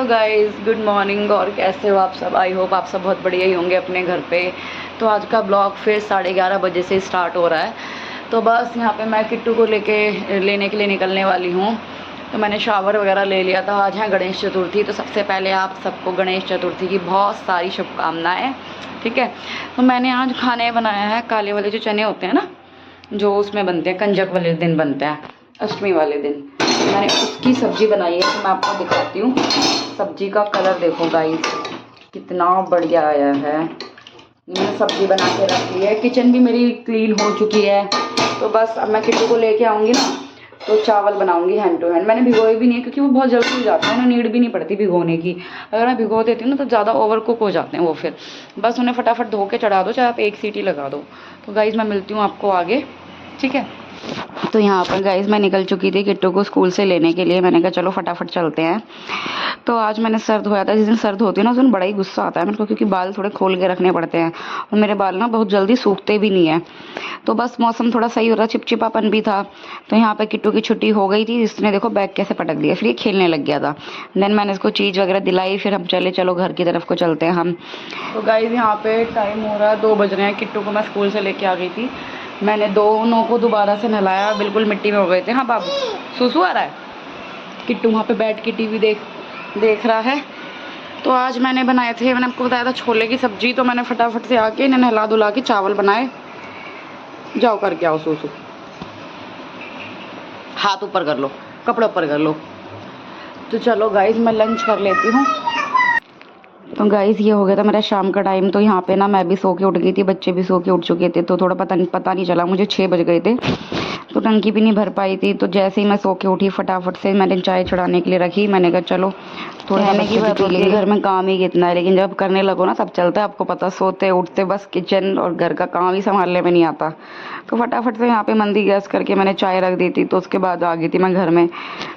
Hello guys, good morning. और कैसे हो आप सब? आई होप आप सब बहुत बढ़िया ही होंगे अपने घर पे। तो आज का ब्लॉग फिर 11:30 बजे से स्टार्ट हो रहा है। तो बस यहाँ पे मैं किट्टू को लेने के लिए निकलने वाली हूँ। तो मैंने शावर वगैरह ले लिया था। आज है गणेश चतुर्थी, तो सबसे पहले आप सबको गणेश चतुर्थी की बहुत सारी शुभकामनाएँ। ठीक है। तो मैंने आज खाने बनाया है काले वाले जो चने होते हैं ना, जो उसमें बनते हैं, कंजक वाले दिन बनते हैं, अष्टमी वाले दिन। मैंने उसकी सब्ज़ी बनाई है, तो मैं आपको दिखाती हूँ। सब्ज़ी का कलर देखो गाइस, कितना बढ़िया आया है। मैंने सब्ज़ी बना के रखी है। किचन भी मेरी क्लीन हो चुकी है। तो बस अब मैं किट्टू को लेके आऊँगी ना, तो चावल बनाऊँगी हैंड टू हैंड। मैंने भिगोए भी नहीं है, क्योंकि वो बहुत जल्दी हो जाते हैं ना, नीड भी नहीं पड़ती भिगोने की। अगर मैं भिगो देती हूँ ना, तो ज़्यादा ओवर कुक हो जाते हैं वो। फिर बस उन्हें फटाफट धो के चढ़ा दो, चाहे आप एक सीटी लगा दो। तो गाइस मैं मिलती हूँ आपको आगे, ठीक है। तो यहाँ पर गाइस मैं निकल चुकी थी किट्टू को स्कूल से लेने के लिए। मैंने कहा चलो फटाफट चलते हैं। तो आज मैंने सर धोया था। जिस दिन सर धोती है ना, उस दिन बड़ा ही गुस्सा आता है मेरे को, क्योंकि बाल थोड़े खोल के रखने पड़ते हैं और मेरे बाल ना बहुत जल्दी सूखते भी नहीं है। तो बस मौसम थोड़ा सही हो रहा, चिपचिपापन भी था। तो यहाँ पे किट्टू की छुट्टी हो गई थी। इसने देखो बैग कैसे पटक दिया, फिर ये खेलने लग गया था। देन मैंने इसको चीज़ वगैरह दिलाई, फिर हम चलो घर की तरफ को चलते हैं हम। तो गाइस यहाँ पे टाइम हो रहा है, 2 बज रहे हैं। किट्टू को मैं स्कूल से लेके आ गई थी। मैंने दोनों को दोबारा से नहलाया, बिल्कुल मिट्टी में हो गए थे। हाँ बाबू, सुसु आ रहा है। किट्टू वहाँ पे बैठ के टीवी देख रहा है। तो आज मैंने बनाए थे, मैंने आपको बताया था, छोले की सब्जी। तो मैंने फटाफट से आके इन्हें नहला धुला के चावल बनाए। जाओ करके आओ सुसु, हाथ ऊपर कर लो, कपड़े ऊपर कर लो। तो चलो गाइस मैं लंच कर लेती हूँ। तो गाइस ये हो गया था मेरा शाम का टाइम। तो यहाँ पे ना मैं भी सो के उठ गई थी, बच्चे भी सो के उठ चुके थे। तो थोड़ा पता नहीं चला, मुझे 6 बज गए थे। तो टंकी भी नहीं भर पाई थी। तो जैसे ही मैं सो के उठी, फटाफट से मैंने चाय चढ़ाने के लिए रखी। मैंने कहा चलो थोड़ा कहने की बात होती है, घर में काम ही कितना है, लेकिन जब करने लगो ना तब चलता है। आपको पता, सोते उठते बस किचन और घर का काम ही संभालने में नहीं आता। तो फटाफट से यहाँ पे मंदी गैस करके मैंने चाय रख दी थी। तो उसके बाद आ गई थी मैं घर में।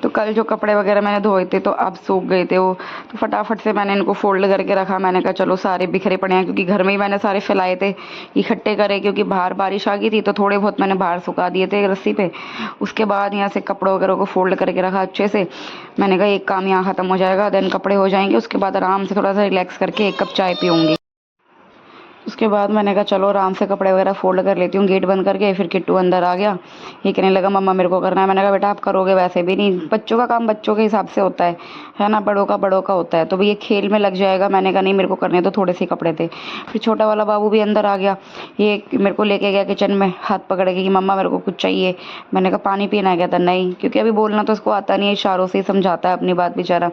तो कल जो कपड़े वगैरह मैंने धोए थे, तो अब सूख गए थे वो। तो फटाफट से मैंने इनको फोल्ड करके रखा। मैंने कहा चलो सारे बिखरे पड़े हैं, क्योंकि घर में ही मैंने सारे फैलाए थे इकट्ठे करे, क्योंकि बाहर बारिश आ गई थी। तो थोड़े बहुत मैंने बाहर सुखा दिए थे रस्सी पे। उसके बाद यहाँ से कपड़ों वगैरह को फोल्ड करके रखा अच्छे से। मैंने कहा एक काम यहाँ ख़त्म हो जाएगा, देन कपड़े हो जाएंगे। उसके बाद आराम से थोड़ा सा रिलैक्स करके 1 कप चाय पीऊँगी। उसके बाद मैंने कहा चलो आराम से कपड़े वगैरह फोल्ड कर लेती हूँ, गेट बंद करके। फिर किट्टू अंदर आ गया, ये कहने लगा मम्मा मेरे को करना है। मैंने कहा बेटा आप करोगे, वैसे भी नहीं, बच्चों का काम बच्चों के हिसाब से होता है ना, बड़ों का होता है। तो भाई ये खेल में लग जाएगा। मैंने कहा नहीं, मेरे को करने तो थोड़े से कपड़े थे। फिर छोटा वाला बाबू भी अंदर आ गया, ये मेरे को लेके गया किचन में, हाथ पकड़ के कि मम्मा मेरे को कुछ चाहिए। मैंने कहा पानी पीना है? कहता नहीं, क्योंकि अभी बोलना तो उसको आता नहीं है, इशारों से ही समझाता है अपनी बात बेचारा।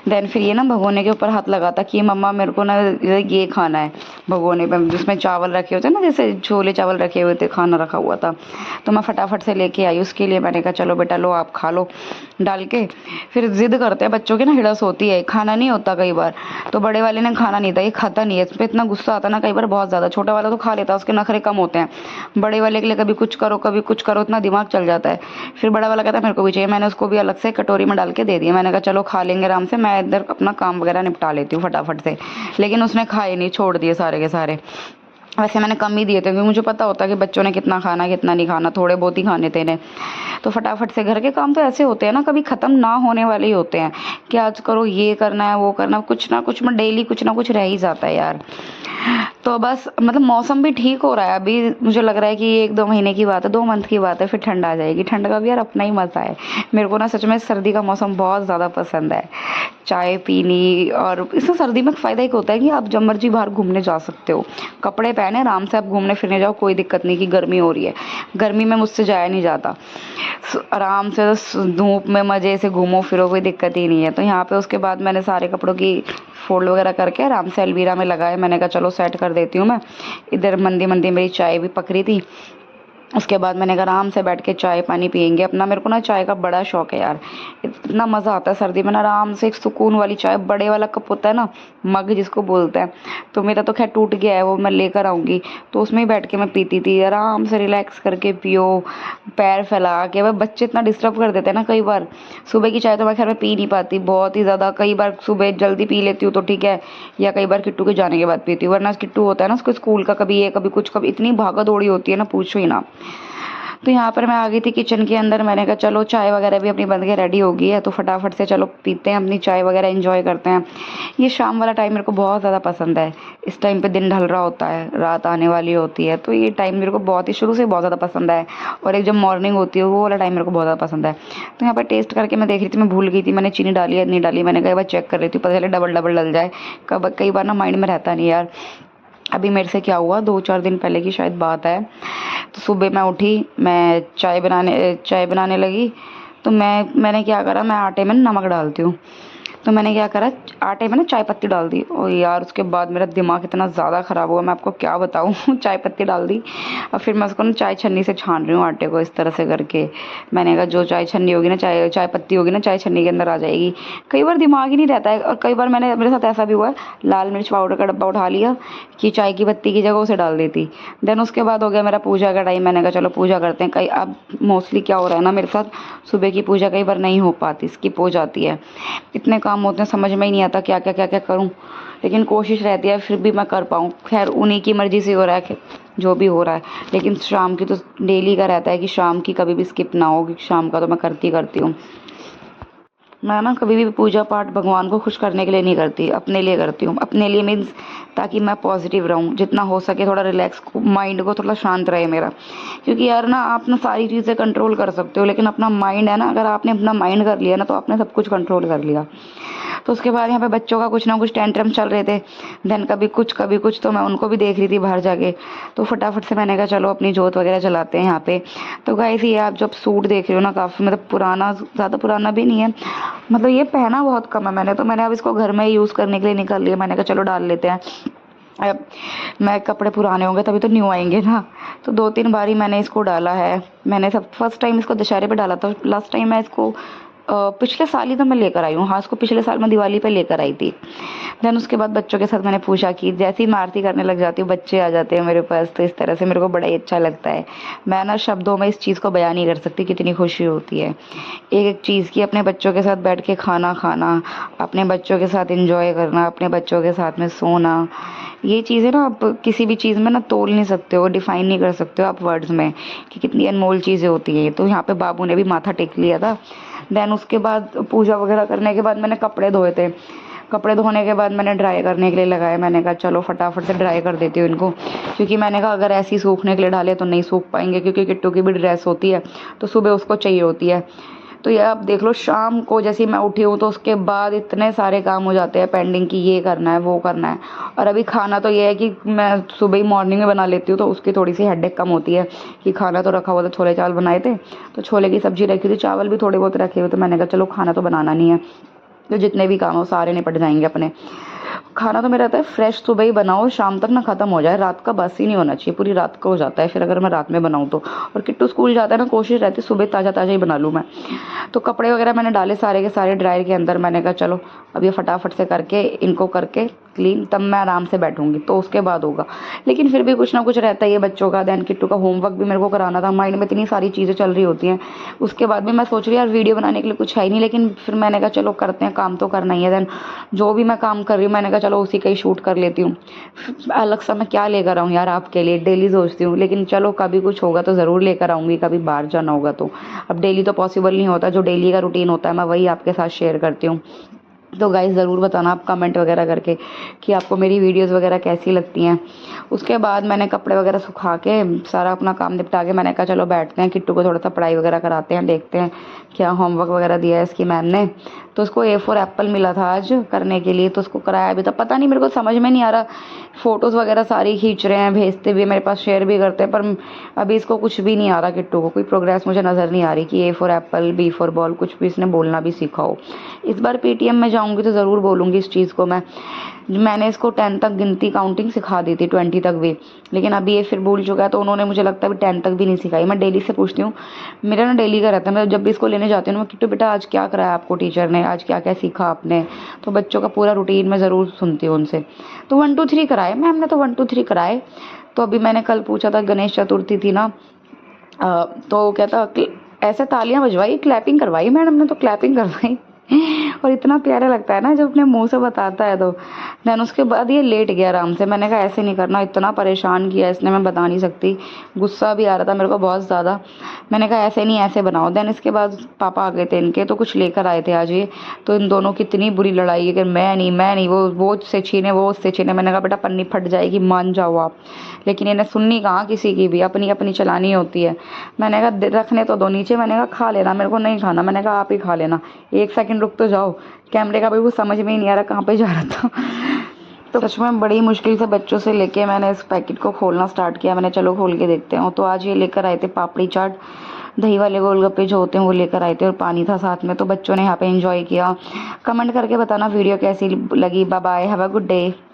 देन फिर ये ना भगोने के ऊपर हाथ लगाता कि मम्मा मेरे को ना ये खाना है, भगोने पर जिसमें चावल रखे होते हैं ना, जैसे छोले चावल रखे हुए थे, खाना रखा हुआ था। तो मैं फटाफट से लेके आई उसके लिए। मैंने कहा चलो बेटा लो आप खा लो डाल के। फिर जिद करते हैं बच्चों की ना, हिड़स होती है, खाना नहीं होता कई बार। तो बड़े वाले ने खाना नहीं था, ये खाता नहीं है। इस पर इतना गुस्सा आता ना कई बार, बहुत ज़्यादा। छोटा वाला तो खा लेता है, उसके नखरे कम होते हैं। बड़े वाले के लिए कभी कुछ करो कभी कुछ करो, इतना दिमाग चल जाता है। फिर बड़ा वाला कहता है मेरे को भी चाहिए। मैंने उसको भी अलग से कटोरी में डाल के दे दिया। मैंने कहा चलो खा लेंगे आराम से, मैं इधर अपना काम वगैरह निपटा लेती हूँ फटाफट से। लेकिन उसने खाए नहीं, छोड़ दिए सारे के सारे। वैसे मैंने कम ही दिए थे, क्योंकि मुझे पता होता है कि बच्चों ने कितना खाना कितना नहीं खाना, थोड़े बहुत ही खाने थे ने। तो फटाफट से घर के काम तो ऐसे होते हैं ना, कभी ख़त्म ना होने वाले ही होते हैं कि आज करो ये करना है वो करना, कुछ ना कुछ में डेली कुछ ना कुछ रह ही जाता है यार। तो बस मतलब मौसम भी ठीक हो रहा है अभी। मुझे लग रहा है कि 1-2 महीने की बात है, 2 मंथ की बात है, फिर ठंड आ जाएगी। ठंड का भी यार अपना ही मज़ा है। मेरे को ना सच में सर्दी का मौसम बहुत ज़्यादा पसंद है, चाय पीनी। और इसमें सर्दी में फ़ायदा एक होता है कि आप जब मर्जी बाहर घूमने जा सकते हो, कपड़े पहने आराम से आप घूमने फिरने जाओ, कोई दिक्कत नहीं कि गर्मी हो रही है। गर्मी में मुझसे जाया नहीं जाता, आराम से धूप में मज़े से घूमो फिरो, कोई दिक्कत ही नहीं है। तो यहाँ पे उसके बाद मैंने सारे कपड़ों की फोल्ड वगैरह करके आराम से अलमीरा में लगाए। मैंने कहा चलो सेट कर देती हूँ मैं। इधर मंदी मेरी चाय भी पक रही थी। उसके बाद मैंने कहा आराम से बैठ के चाय पानी पियेंगे अपना। मेरे को ना चाय का बड़ा शौक है यार, इतना मज़ा आता है सर्दी में ना, आराम से एक सुकून वाली चाय। बड़े वाला कप होता है ना, मग जिसको बोलते हैं, तो मेरा तो खैर टूट गया है, वो मैं लेकर आऊँगी। तो उसमें ही बैठ के मैं पीती थी, आराम से रिलैक्स करके पियो, पैर फैला के। वह बच्चे इतना डिस्टर्ब कर देते हैं ना कई बार। सुबह की चाय तो मैं खैर मैं पी नहीं पाती बहुत ही ज़्यादा। कई बार सुबह जल्दी पी लेती हूँ तो ठीक है, या कई बार किट्टू के जाने के बाद पीती हूँ। वरना किट्टू होता है ना, उसको स्कूल का कभी ये कभी कुछ, कभी इतनी भागा दौड़ी होती है ना, पूछो ही ना। तो यहाँ पर मैं आ गई थी किचन के अंदर। मैंने कहा चलो चाय वगैरह भी अपनी बन के रेडी हो गई है, तो फटाफट से चलो पीते हैं अपनी चाय वगैरह, एंजॉय करते हैं। ये शाम वाला टाइम मेरे को बहुत ज़्यादा पसंद है। इस टाइम पे दिन ढल रहा होता है, रात आने वाली होती है, तो ये टाइम मेरे को बहुत ही शुरू से बहुत ज़्यादा पसंद है। और एक जब मॉर्निंग होती है वो वाला टाइम मेरे को बहुत ज़्यादा पसंद है। तो यहाँ पर टेस्ट करके मैं देख रही थी, मैं भूल गई थी मैंने चीनी डाली है नहीं डाली। मैंने कहा बार चेक कर लेती हूँ, पता चले डबल डबल डल जाए। कई बार ना माइंड में रहता नहीं यार। अभी मेरे से क्या हुआ, 2-4 दिन पहले की शायद बात है। तो सुबह मैं उठी, मैं चाय बनाने लगी। तो मैंने क्या करा, मैं आटे में नमक डालती हूँ। तो मैंने क्या करा, आटे में ना चाय पत्ती डाल दी। और यार उसके बाद मेरा दिमाग इतना ज़्यादा ख़राब हुआ, मैं आपको क्या बताऊँ। चाय पत्ती डाल दी और फिर मैं उसको ना चाय छन्नी से छान रही हूँ आटे को, इस तरह से करके। मैंने कहा जो चाय छन्नी होगी ना, चाय पत्ती होगी ना, चाय छन्नी के अंदर आ जाएगी। कई बार दिमाग ही नहीं रहता है। और कई बार मेरे साथ ऐसा भी हुआ है, लाल मिर्च पाउडर का डब्बा उठा लिया कि चाय की पत्ती की जगह उसे डाल देती। देन उसके बाद हो गया मेरा पूजा का टाइम। मैंने कहा चलो पूजा करते हैं। कई अब मोस्टली क्या हो रहा है ना मेरे साथ, सुबह की पूजा कई बार नहीं हो पाती, स्किप हो जाती है। इतने काम होते हैं, समझ में ही नहीं आता क्या क्या करूं। लेकिन कोशिश रहती है फिर भी मैं कर पाऊँ। खैर उन्हीं की मर्ज़ी से हो रहा है जो भी हो रहा है। लेकिन शाम की तो डेली का रहता है कि शाम की कभी भी स्किप ना हो, कि शाम का तो मैं करती हूँ। मैं ना कभी भी पूजा पाठ भगवान को खुश करने के लिए नहीं करती, अपने लिए करती हूँ। अपने लिए मीन्स ताकि मैं पॉजिटिव रहूँ, जितना हो सके थोड़ा रिलैक्स, माइंड को थोड़ा शांत रहे मेरा। क्योंकि यार ना आप ना सारी चीज़ें कंट्रोल कर सकते हो, लेकिन अपना माइंड है ना, अगर आपने अपना माइंड कर लिया ना तो आपने सब कुछ कंट्रोल कर लिया। तो उसके बाद यहाँ पे बच्चों का कुछ ना कुछ टेंट्रम चल रहे थे। देन कभी कुछ, तो मैं उनको भी देख रही थी बाहर जाके। तो फटाफट से मैंने कहा चलो अपनी जोत वगैरह जलाते हैं यहाँ पे। तो गाइस ये आप जब सूट देख रहे हो ना, काफ़ी मतलब पुराना, ज़्यादा पुराना भी नहीं है, मतलब ये पहना बहुत कम है मैंने। तो मैंने अब इसको घर में यूज़ करने के लिए निकाल लिया। मैंने कहा चलो डाल लेते हैं। अब मैं कपड़े पुराने होंगे तभी तो न्यू आएंगे ना। तो 2-3 बार ही मैंने इसको डाला है। मैंने सब फर्स्ट टाइम इसको दशहरे पे डाला था। लास्ट टाइम मैं इसको पिछले साल ही तो मैं लेकर आई हूँ। हाँ, इसको पिछले साल मैं दिवाली पे लेकर आई थी। देन उसके बाद बच्चों के साथ मैंने पूजा की। जैसे ही मैं आरती करने लग जाती हूँ, बच्चे आ जाते हैं मेरे पास। तो इस तरह से मेरे को बड़ा ही अच्छा लगता है। मैं ना शब्दों में इस चीज़ को बयान नहीं कर सकती कितनी खुशी होती है एक एक चीज़ की। अपने बच्चों के साथ बैठ के खाना खाना, अपने बच्चों के साथ एंजॉय करना, अपने बच्चों के साथ में सोना, ये चीज़ें ना आप किसी भी चीज़ में ना तोल नहीं सकते हो, डिफाइन नहीं कर सकते हो आप वर्ड्स में कि कितनी अनमोल चीज़ें होती हैं। तो यहाँ पे बाबू ने भी माथा टेक लिया था। देन उसके बाद पूजा वगैरह करने के बाद मैंने कपड़े धोए थे। कपड़े धोने के बाद मैंने ड्राई करने के लिए लगाए। मैंने कहा चलो फटाफट से ड्राई कर देती हूँ इनको, क्योंकि मैंने कहा अगर ऐसे ही सूखने के लिए डाले तो नहीं सूख पाएंगे, क्योंकि किट्टू की भी ड्रेस होती है तो सुबह उसको चाहिए होती है। तो ये आप देख लो, शाम को जैसे ही मैं उठी हूँ तो उसके बाद इतने सारे काम हो जाते हैं पेंडिंग की, ये करना है वो करना है। और अभी खाना तो ये है कि मैं सुबह ही मॉर्निंग में बना लेती हूँ, तो उसकी थोड़ी सी हेडेक कम होती है कि खाना तो रखा हुआ था, छोले चावल बनाए थे तो छोले की सब्जी रखी थी, चावल भी थोड़े बहुत रखे हुए। तो मैंने कहा चलो खाना तो बनाना नहीं है, तो जितने भी काम हो सारे निपट जाएंगे अपने। खाना तो मेरा रहता है फ्रेश, सुबह ही बनाओ, शाम तक ना ख़त्म हो जाए। रात का बस ही नहीं होना चाहिए, पूरी रात का हो जाता है फिर अगर मैं रात में बनाऊँ तो। और किट्टू स्कूल जाता है ना, कोशिश रहती है सुबह ताज़ा ताज़ा ही बना लूँ मैं। तो कपड़े वगैरह मैंने डाले सारे के सारे ड्रायर के अंदर। मैंने कहा चलो अब ये फटाफट से करके इनको करके क्लीन, तब मैं आराम से बैठूंगी, तो उसके बाद होगा। लेकिन फिर भी कुछ ना कुछ रहता ही है बच्चों का। दैन किट्टू का होमवर्क भी मेरे को कराना था। माइंड में इतनी सारी चीज़ें चल रही होती हैं। उसके बाद भी मैं सोच रही यार वीडियो बनाने के लिए कुछ है ही नहीं, लेकिन फिर मैंने कहा चलो करते हैं, काम तो करना ही है। दैन जो भी मैं काम कर रही हूँ मैंने कहा चलो उसी का ही शूट कर लेती हूँ। अलग सा मैं क्या लेकर आऊँ यार आपके लिए, डेली सोचती हूँ। लेकिन चलो कभी कुछ होगा तो ज़रूर लेकर आऊँगी, कभी बाहर जाना होगा तो। अब डेली तो पॉसिबल नहीं होता, जो डेली का रूटीन होता है मैं वही आपके साथ शेयर करती हूँ। तो गाइस ज़रूर बताना आप कमेंट वगैरह करके कि आपको मेरी वीडियोस वगैरह कैसी लगती हैं। उसके बाद मैंने कपड़े वगैरह सुखा के सारा अपना काम निपटा के मैंने कहा चलो बैठते हैं, किट्टू को थोड़ा सा पढ़ाई वगैरह कराते हैं, देखते हैं क्या होमवर्क वगैरह दिया है इसकी मैम ने। तो उसको A4 एप्पल मिला था आज करने के लिए, तो उसको कराया भी था। पता नहीं, मेरे को समझ में नहीं आ रहा, फ़ोटोज़ वगैरह सारी खींच रहे हैं, भेजते भी मेरे पास, शेयर भी करते हैं, पर अभी इसको कुछ भी नहीं आ रहा। किट्टू को कोई प्रोग्रेस मुझे नज़र नहीं आ रही कि A4 Apple, B for ball, कुछ भी इसने बोलना भी सीखा हो। इस बार PTM में जाऊँगी तो ज़रूर बोलूँगी इस चीज़ को मैं। मैंने इसको 10 तक गिनती काउंटिंग सिखा दी थी, 20 तक भी, लेकिन अभी ये फिर भूल चुका है। तो उन्होंने मुझे लगता है 10 तक भी नहीं सिखाई। मैं डेली से पूछती हूँ, मेरा ना डेली का रहता है, मैं जब भी इसको लेने जाती हूँ ना, किट्टू बेटा आज क्या कराया आपको टीचर ने, आज क्या क्या सीखा आपने। तो बच्चों का पूरा रूटीन मैं ज़रूर सुनती हूँ उनसे। तो 1 2 3 कराए मैम ने, तो 1 2 3 कराए। तो अभी मैंने कल पूछा था, गणेश चतुर्थी थी ना, तो कहता ऐसे तालियां बजवाई, क्लैपिंग करवाई मैडम ने, तो क्लैपिंग करवाई। और इतना प्यारा लगता है ना जब अपने मुंह से बताता है तो। देन उसके बाद ये लेट गया आराम से। मैंने कहा ऐसे नहीं करना, इतना परेशान किया इसने, मैं बता नहीं सकती, गुस्सा भी आ रहा था मेरे को बहुत ज़्यादा। मैंने कहा ऐसे नहीं, ऐसे बनाओ। देन इसके बाद पापा आ गए थे इनके, तो कुछ लेकर आए थे आज ये। तो इन दोनों की इतनी बुरी लड़ाई है कि मैं नहीं, वो उससे छीने, वो उससे छीने। मैंने कहा बेटा पन्नी फट जाएगी, मान जाओ आप। लेकिन इन्हें सुननी कहाँ किसी की भी, अपनी अपनी चलानी होती है। मैंने कहा रखने तो दो नीचे, मैंने कहा खा लेना, मेरे को नहीं खाना। मैंने कहा आप ही खा लेना, 1 सेकंड रुक तो जाओ। कैमरे का भी वो समझ में ही नहीं आ रहा कहाँ पे जा रहा था। तो सच में बड़ी मुश्किल से बच्चों से लेके मैंने इस पैकेट को खोलना स्टार्ट किया। मैंने चलो खोल के देखते हैं। तो आज ये लेकर आए थे पापड़ी चाट, दही वाले गोलगप्पे जो होते हैं वो लेकर आए थे, और पानी था साथ में। तो बच्चों ने यहाँ पे एंजॉय किया। कमेंट करके बताना वीडियो कैसी लगी। Bye bye, have a good day.